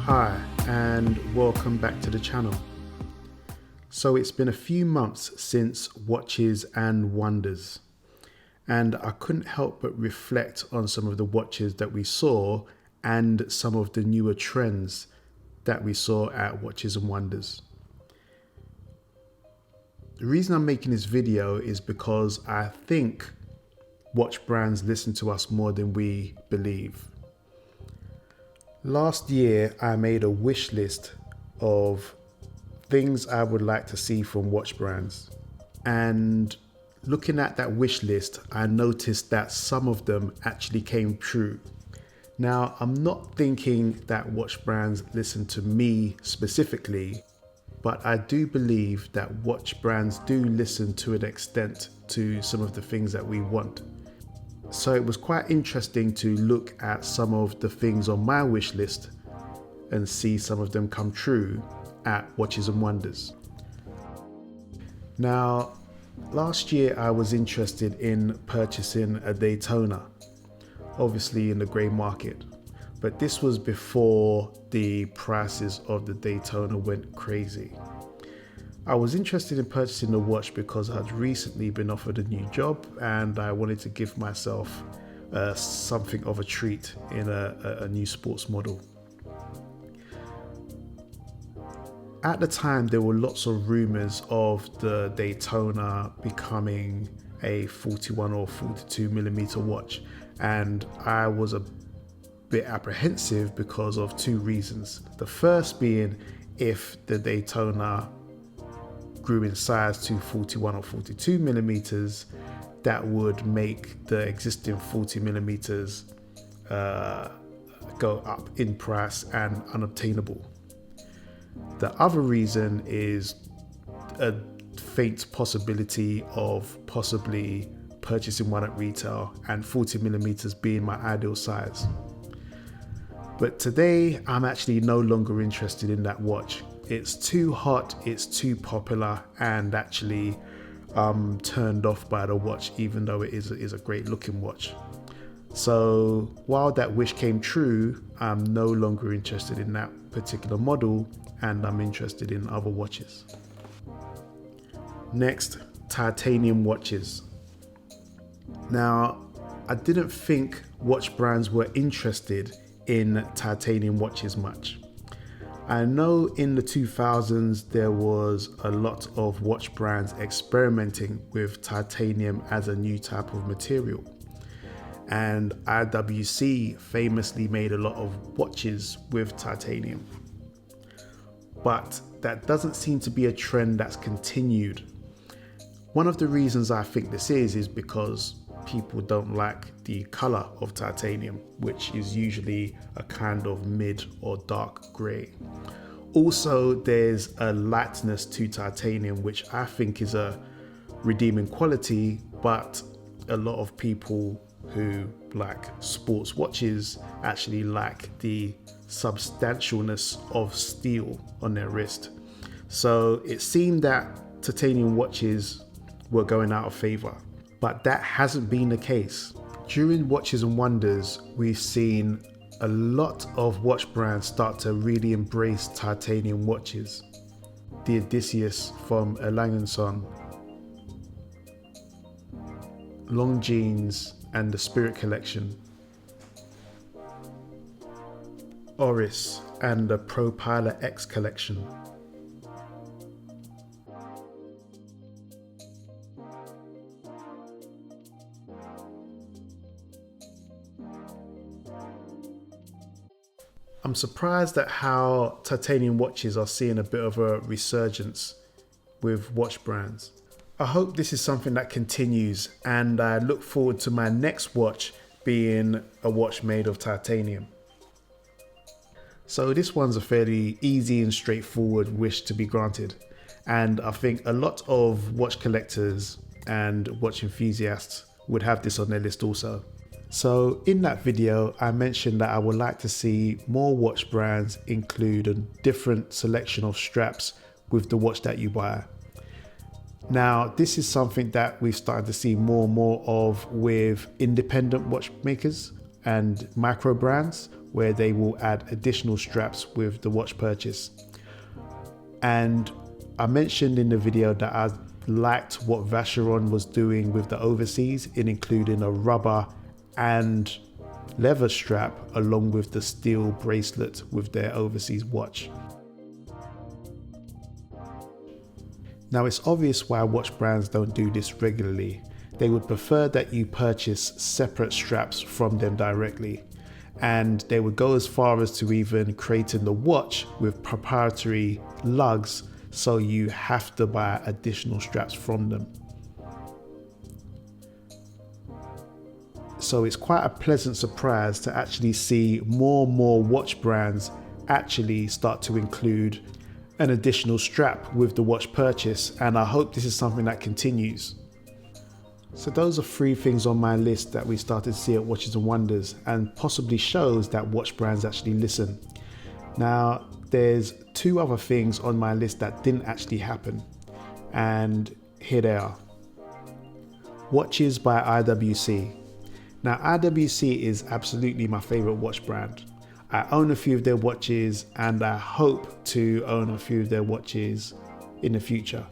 Hi and welcome back to the channel. So it's been a few months since Watches and Wonders, and I couldn't help but reflect on some of the watches that we saw and some of the newer trends that we saw at Watches and Wonders. The reason I'm making this video is because I think watch brands listen to us more than we believe. Last year, I made a wish list of things I would like to see from watch brands. And looking at that wish list, I noticed that some of them actually came true. Now, I'm not thinking that watch brands listen to me specifically, but I do believe that watch brands do listen to an extent to some of the things that we want. So it was quite interesting to look at some of the things on my wish list and see some of them come true at Watches and Wonders. Now, last year I was interested in purchasing a Daytona, obviously in the grey market, but this was before the prices of the Daytona went crazy. I was interested in purchasing the watch because I'd recently been offered a new job and I wanted to give myself something of a treat in a new sports model. At the time, there were lots of rumors of the Daytona becoming a 41 or 42 millimeter watch, and I was a bit apprehensive because of two reasons. The first being, if the Daytona grew in size to 41 or 42 millimeters, that would make the existing 40 millimeters go up in price and unobtainable. The other reason is a faint possibility of possibly purchasing one at retail and 40 millimeters being my ideal size. But today I'm actually no longer interested in that watch. It's too hot, it's too popular, and actually I'm turned off by the watch, even though it is a great looking watch. So while that wish came true, I'm no longer interested in that particular model and I'm interested in other watches. Next, titanium watches. Now, I didn't think watch brands were interested in titanium watches much. I know in the 2000s there was a lot of watch brands experimenting with titanium as a new type of material, and IWC famously made a lot of watches with titanium. But that doesn't seem to be a trend that's continued. One of the reasons I think this is because people don't like the color of titanium, which is usually a kind of mid or dark gray. Also, there's a lightness to titanium, which I think is a redeeming quality, but a lot of people who like sports watches actually like the substantialness of steel on their wrist. So it seemed that titanium watches were going out of favor. But that hasn't been the case. During Watches and Wonders, we've seen a lot of watch brands start to really embrace titanium watches. The Odysseus from A. Lange & Son, Longines and the Spirit Collection, Oris and the ProPilot X Collection, I'm surprised at how titanium watches are seeing a bit of a resurgence with watch brands. I hope this is something that continues, and I look forward to my next watch being a watch made of titanium. So this one's a fairly easy and straightforward wish to be granted, and I think a lot of watch collectors and watch enthusiasts would have this on their list also. So in that video, I mentioned that I would like to see more watch brands include a different selection of straps with the watch that you buy. Now, this is something that we've started to see more and more of with independent watchmakers and micro brands, where they will add additional straps with the watch purchase. And I mentioned in the video that I liked what Vacheron was doing with the overseas in including a rubber and leather strap along with the steel bracelet with their overseas watch. Now it's obvious why watch brands don't do this regularly. They would prefer that you purchase separate straps from them directly, and they would go as far as to even creating the watch with proprietary lugs, so you have to buy additional straps from them. So it's quite a pleasant surprise to actually see more and more watch brands actually start to include an additional strap with the watch purchase, and I hope this is something that continues. So those are 3 things on my list that we started to see at Watches and Wonders, and possibly shows that watch brands actually listen. Now there's 2 other things on my list that didn't actually happen, and here they are. Watches by IWC. Now IWC is absolutely my favorite watch brand. I own a few of their watches and I hope to own a few of their watches in the future.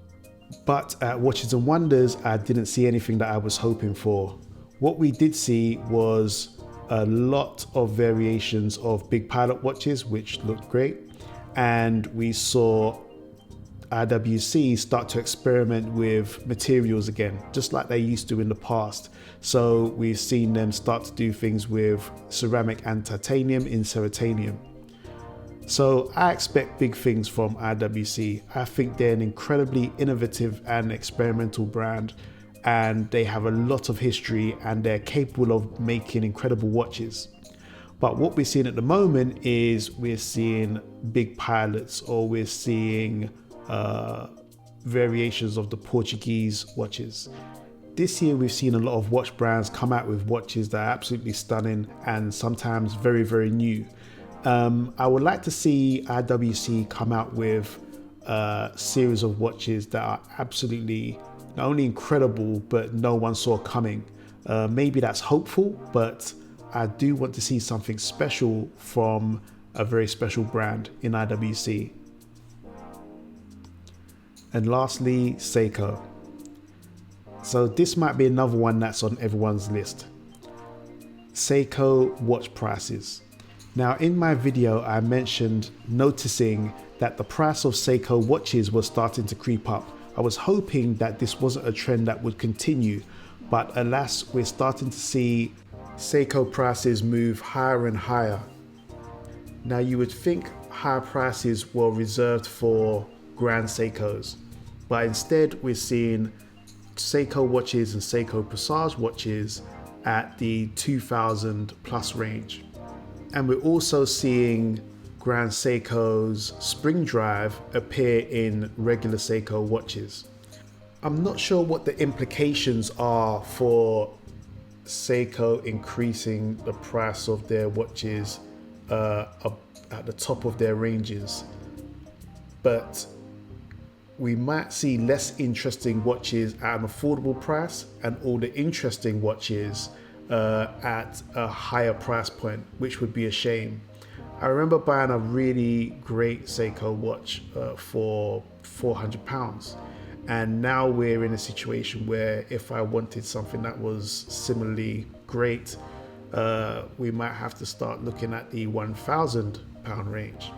But at Watches and Wonders, I didn't see anything that I was hoping for. What we did see was a lot of variations of Big Pilot watches, which looked great. And we saw IWC start to experiment with materials again, just like they used to in the past. So we've seen them start to do things with ceramic and titanium in ceratanium. So I expect big things from IWC. I think they're an incredibly innovative and experimental brand, and they have a lot of history and they're capable of making incredible watches. But what we're seeing at the moment is we're seeing Big Pilots, or we're seeing variations of the Portuguese watches. This year we've seen a lot of watch brands come out with watches that are absolutely stunning and sometimes very, very new. I would like to see IWC come out with a series of watches that are absolutely not only incredible, but no one saw coming. Maybe that's hopeful, but I do want to see something special from a very special brand in IWC. And lastly, Seiko. So this might be another one that's on everyone's list. Seiko watch prices. Now in my video, I mentioned noticing that the price of Seiko watches was starting to creep up. I was hoping that this wasn't a trend that would continue, but alas, we're starting to see Seiko prices move higher and higher. Now you would think higher prices were reserved for Grand Seikos, but instead we're seeing Seiko watches and Seiko Presage watches at the 2000 plus range. And we're also seeing Grand Seiko's spring drive appear in regular Seiko watches. I'm not sure what the implications are for Seiko increasing the price of their watches at the top of their ranges, but we might see less interesting watches at an affordable price and all the interesting watches at a higher price point, which would be a shame. I remember buying a really great Seiko watch for £400, and now we're in a situation where if I wanted something that was similarly great, we might have to start looking at the £1,000 range.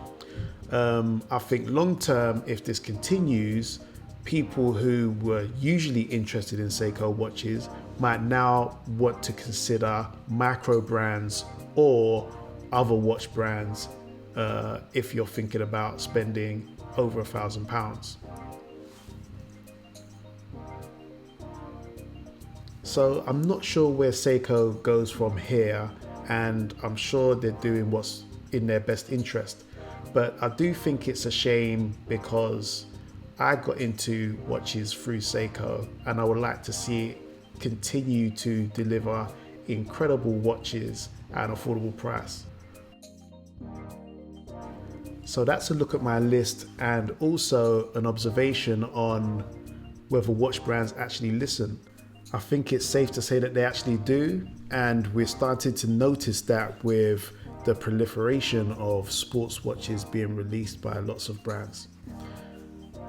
I think long term, if this continues, people who were usually interested in Seiko watches might now want to consider micro brands or other watch brands if you're thinking about spending over £1,000. So I'm not sure where Seiko goes from here, and I'm sure they're doing what's in their best interest. But I do think it's a shame because I got into watches through Seiko, and I would like to see it continue to deliver incredible watches at an affordable price. So that's a look at my list, and also an observation on whether watch brands actually listen. I think it's safe to say that they actually do, and we're starting to notice that with the proliferation of sports watches being released by lots of brands.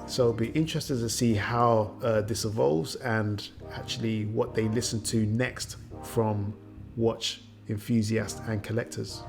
So I'll be interested to see how this evolves and actually what they listen to next from watch enthusiasts and collectors.